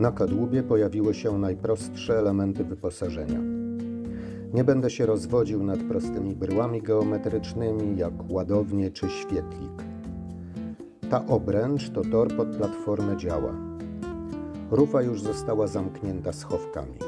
Na kadłubie pojawiły się najprostsze elementy wyposażenia. Nie będę się rozwodził nad prostymi bryłami geometrycznymi, jak ładownie czy świetlik. Ta obręcz to tor pod platformę działa. Rufa już została zamknięta schowkami.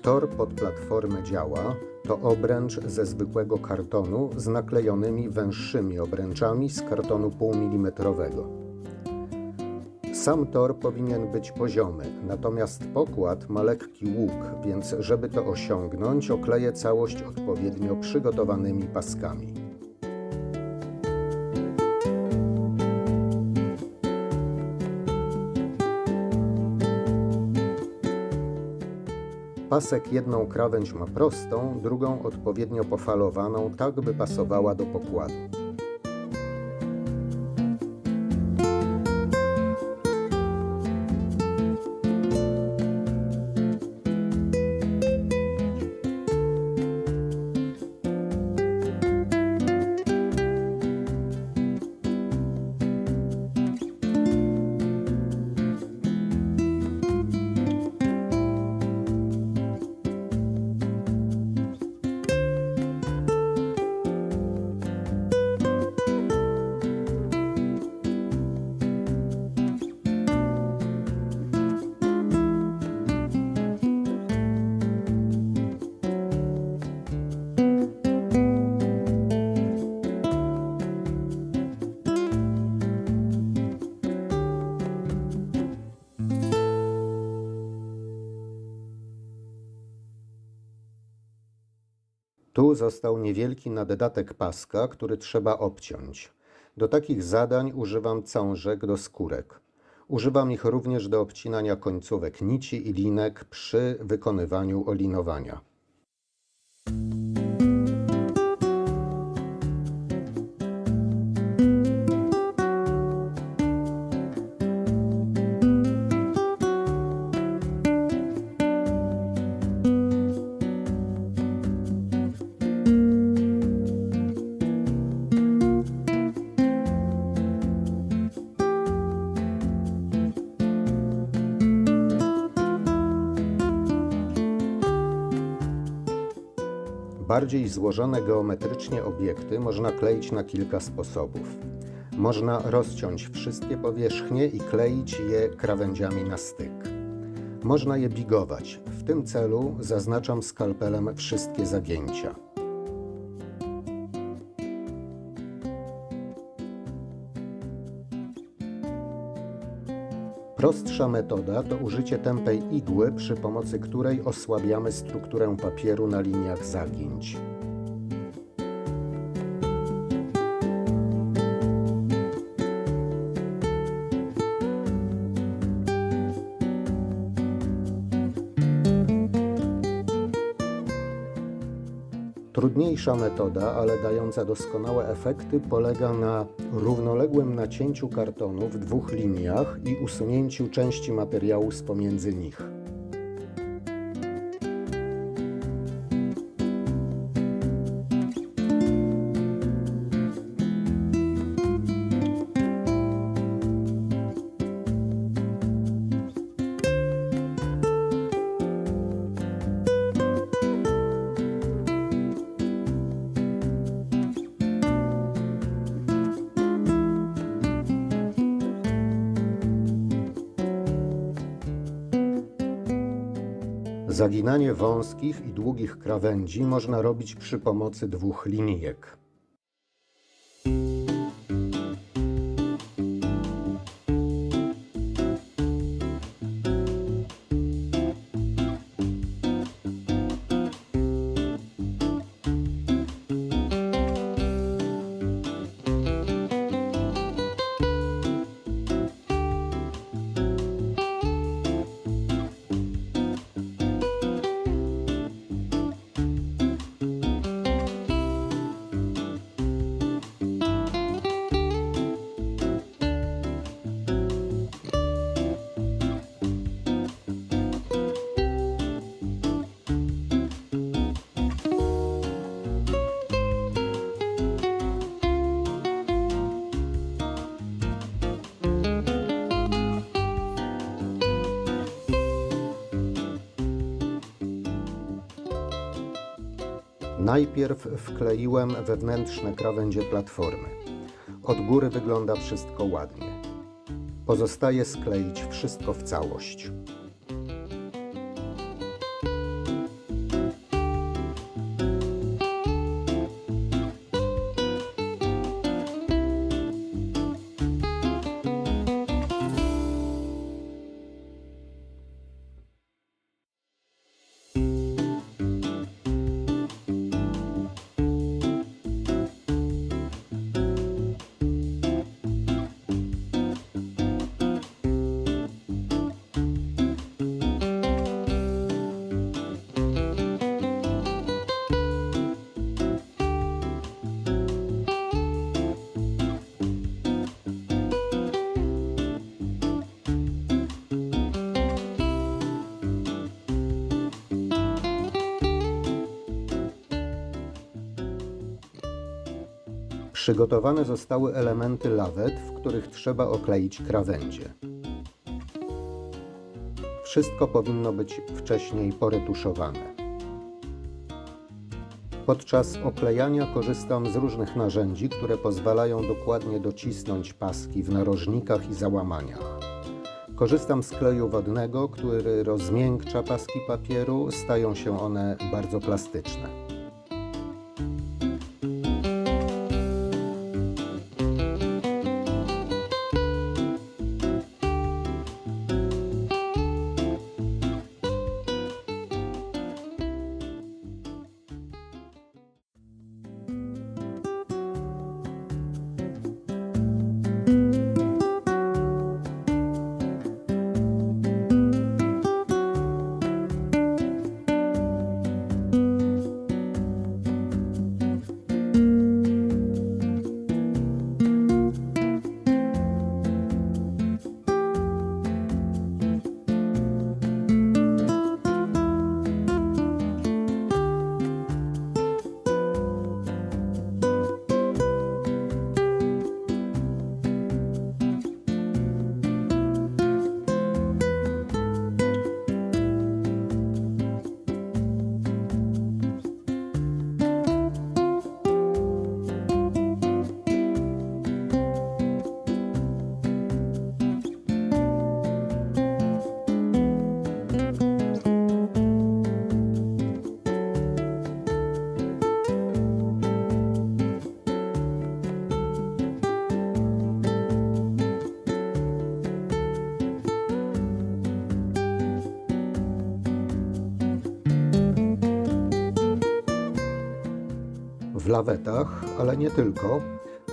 Tor pod platformę działa to obręcz ze zwykłego kartonu z naklejonymi węższymi obręczami z kartonu półmilimetrowego. Sam tor powinien być poziomy, natomiast pokład ma lekki łuk, więc żeby to osiągnąć, okleję całość odpowiednio przygotowanymi paskami. Pasek jedną krawędź ma prostą, drugą odpowiednio pofalowaną, tak by pasowała do pokładu. Tu został niewielki naddatek paska, który trzeba obciąć. Do takich zadań używam cążek do skórek. Używam ich również do obcinania końcówek nici i linek przy wykonywaniu olinowania. Bardziej złożone geometrycznie obiekty można kleić na kilka sposobów. Można rozciąć wszystkie powierzchnie i kleić je krawędziami na styk. Można je bigować. W tym celu zaznaczam skalpelem wszystkie zagięcia. Prostsza metoda to użycie tępej igły, przy pomocy której osłabiamy strukturę papieru na liniach zagięć. Trudniejsza metoda, ale dająca doskonałe efekty, polega na równoległym nacięciu kartonu w dwóch liniach i usunięciu części materiału z pomiędzy nich. Zaginanie wąskich i długich krawędzi można robić przy pomocy dwóch linijek. Najpierw wkleiłem wewnętrzne krawędzie platformy. Od góry wygląda wszystko ładnie. Pozostaje skleić wszystko w całość. Przygotowane zostały elementy lawet, w których trzeba okleić krawędzie. Wszystko powinno być wcześniej poretuszowane. Podczas oklejania korzystam z różnych narzędzi, które pozwalają dokładnie docisnąć paski w narożnikach i załamaniach. Korzystam z kleju wodnego, który rozmiękcza paski papieru, stają się one bardzo plastyczne. W lawetach, ale nie tylko,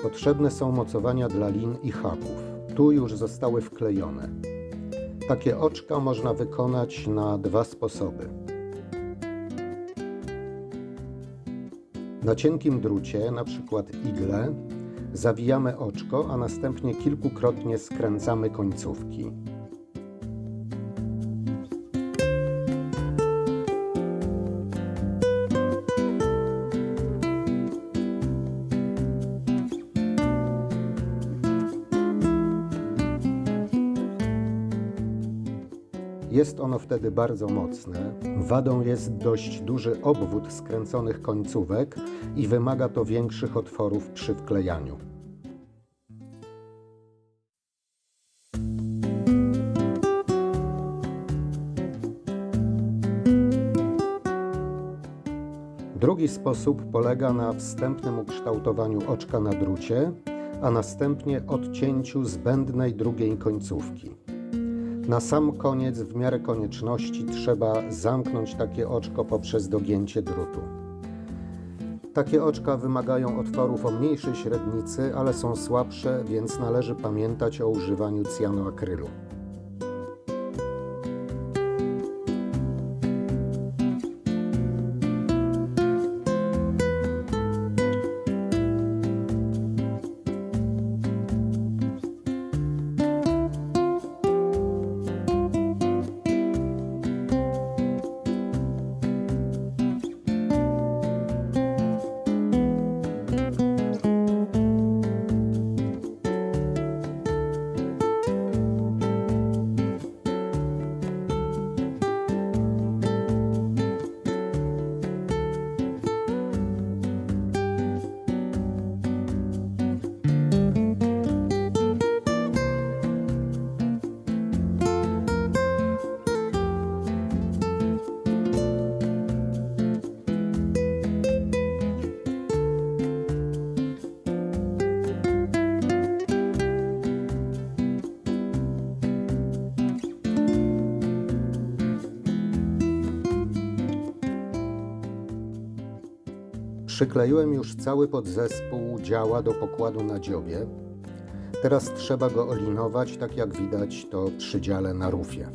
potrzebne są mocowania dla lin i haków. Tu już zostały wklejone. Takie oczka można wykonać na dwa sposoby. Na cienkim drucie, np. igle, zawijamy oczko, a następnie kilkukrotnie skręcamy końcówki. Jest ono wtedy bardzo mocne. Wadą jest dość duży obwód skręconych końcówek i wymaga to większych otworów przy wklejaniu. Drugi sposób polega na wstępnym ukształtowaniu oczka na drucie, a następnie odcięciu zbędnej drugiej końcówki. Na sam koniec, w miarę konieczności, trzeba zamknąć takie oczko poprzez dogięcie drutu. Takie oczka wymagają otworów o mniejszej średnicy, ale są słabsze, więc należy pamiętać o używaniu cyjanoakrylu. Przykleiłem już cały podzespół działa do pokładu na dziobie. Teraz trzeba go olinować, tak jak widać to przy dziale na rufie.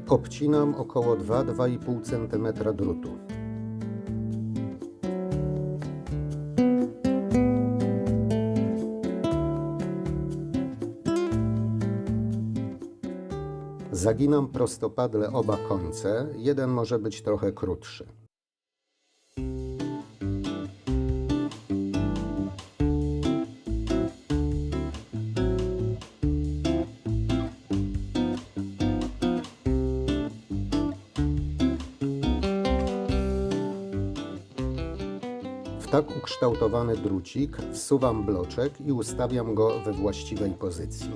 Obcinam około 2–2,5 cm drutu. Zaginam prostopadle oba końce, jeden może być trochę krótszy. W tak ukształtowany drucik wsuwam bloczek i ustawiam go we właściwej pozycji.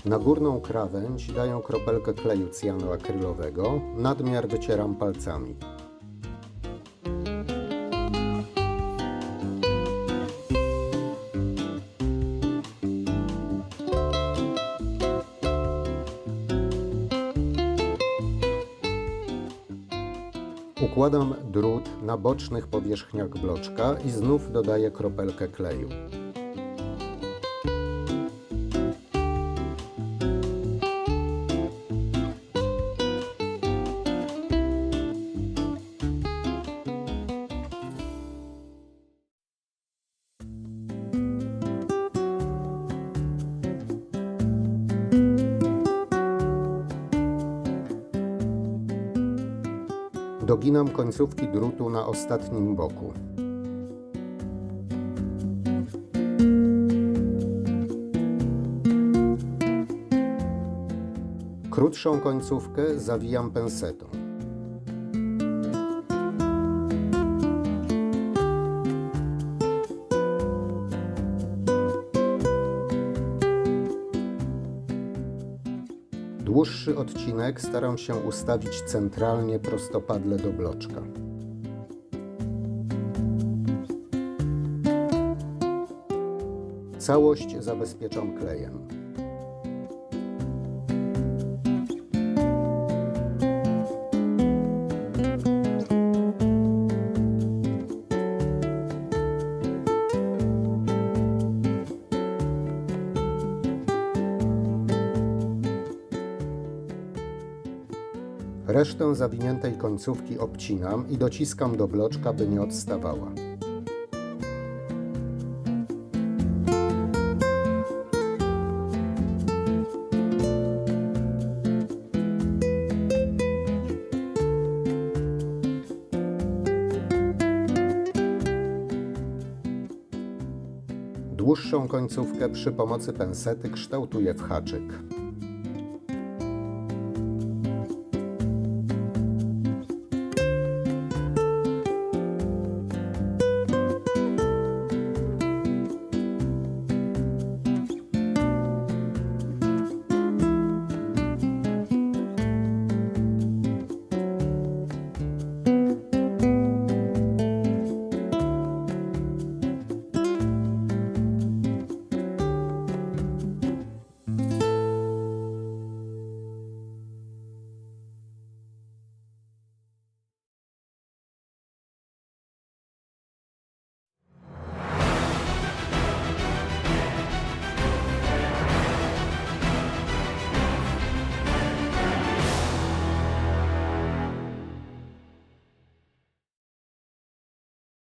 Na górną krawędź daję kropelkę kleju cyjanoakrylowego, nadmiar wycieram palcami. Układam drut na bocznych powierzchniach bloczka i znów dodaję kropelkę kleju. Doginam końcówki drutu na ostatnim boku. Krótszą końcówkę zawijam pensetą. Dłuższy odcinek staram się ustawić centralnie prostopadle do bloczka. Całość zabezpieczam klejem. Resztę zawiniętej końcówki obcinam i dociskam do bloczka, by nie odstawała. Dłuższą końcówkę przy pomocy pensety kształtuję w haczyk.